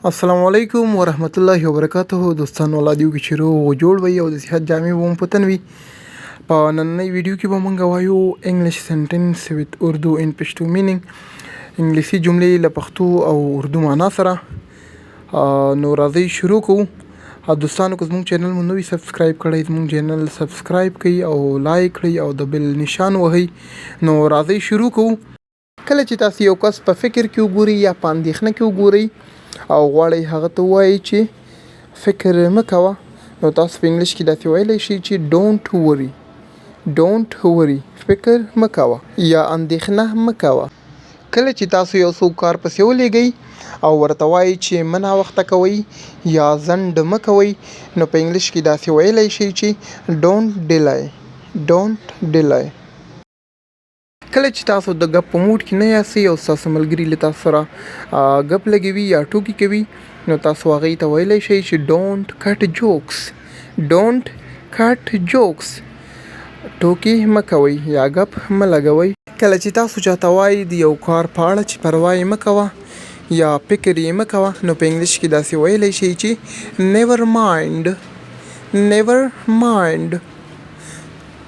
السلام علیکم ورحمت الله وبرکاته. دوستانو الله دې وکړي چې روغ جوړ وي او د صحت جامې به مو په تن وي. په نننۍ ویډیو کې به مونږ وایو انګلیش سنټنس ویت اردو ان پښتو مینینګ، انګلیسي جملې له پښتو او اردو معنا سره. نو راځئ شروع کوو. دوستانو که زموږ چینل مو نوی سبسکرایب کړئ، زموږ چینل سبسکرایب کړئ او لایک کړئ او د بیل نشان وهئ. نو راځئ شروع کوو. کله چې تاسو یو کس په فکر کې وګورئ یا په اندېښنه کې وګورئ او غواړئ هغه ته ووایئ چې فکر مه کوه، نو تاسو په انګلیش کې داسې ویلی شئ چې ډونټ وري، ډونټ وري، فکر مه کوه یا اندېښنه مه کوه. کله چې تاسو یو څوک کار پسې ولېږئ او ورته وایئ چې مه ناوخته کوئ یا ځنډ مه کوئ، نو په انګلیش کې داسې ویلی شئ چې ډونټ ډیلای، ډونټ ډیلای. کله چې تاسو د ګپ په موډ کې نه یاستئ او ستاسو ملګري له تاسو سره ګپ لګوي یا ټوکې کوي، نو تاسو هغوی ته ویلی شئ چې ډونټ کټ جوکس، ډونټ کټ جوکس، ټوکې مه کوئ یا ګپ مه لګوئ. کله چې تاسو چاته وایئ د یو کار په اړه چې پروا یې مه کوه یا فکر یې مه کوه، نو په انګلیش کې داسې ویلی شئ چې نیور مایند، نیور مایند،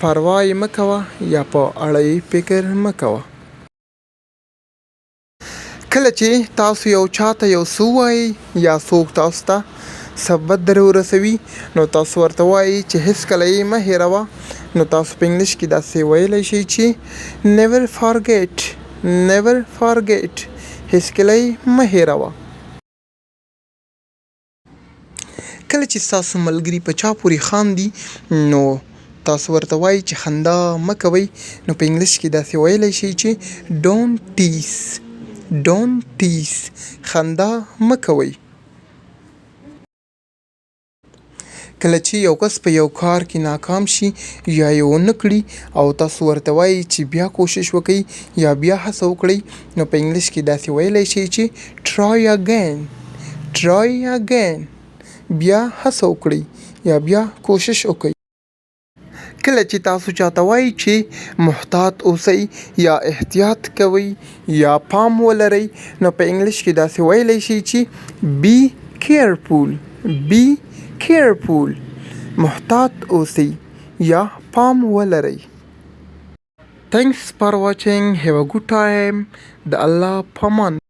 پروا یې مه کوه یا په اړه یې فکر مه کوه. کله چې تاسو یو چاته یو څه ووایئ یا څوک تاسو ته څه بد در ورسوي، نو تاسو ورته وایئ چې هېڅکله یې مه هېروه، نو تاسو په انګلیش کې داسې ویلی شئ چې نیور فارګیټ، نیور فارګیټ، هېڅکله یې مه هېروه. کله چې ستاسو ملګري په چا پورې خاندي، نو تاسو ورته وایئ چې خندا مه کوئ، نو په انګلیش کې داسې ویلی شئ چې ډونټ ټیس، ډونټ ټیس، خندا مه کوئ. کله چې یو کس په یو کار کې ناکام شي یا یې ونه کړي او تاسو ورته وایئ چې بیا کوشش وکړئ یا بیا هڅه وکړئ، نو په انګلیش کې داسې ویلی شئ چې ټرای اګین، ټرای اګین، بیا هڅه وکړئ یا بیا کوشش وکړئ. کله چې تاسو چاته وایئ چې محتاط اوسئ یا احتیاط کوئ یا پام ولرئ، نو په انګلیش کې داسې ویلی شئ چې بی کیرفول، بی کیرفول، محتاط اوسئ یا پام ولرئ. Thanks for watching. Have a good time. د الله په امان.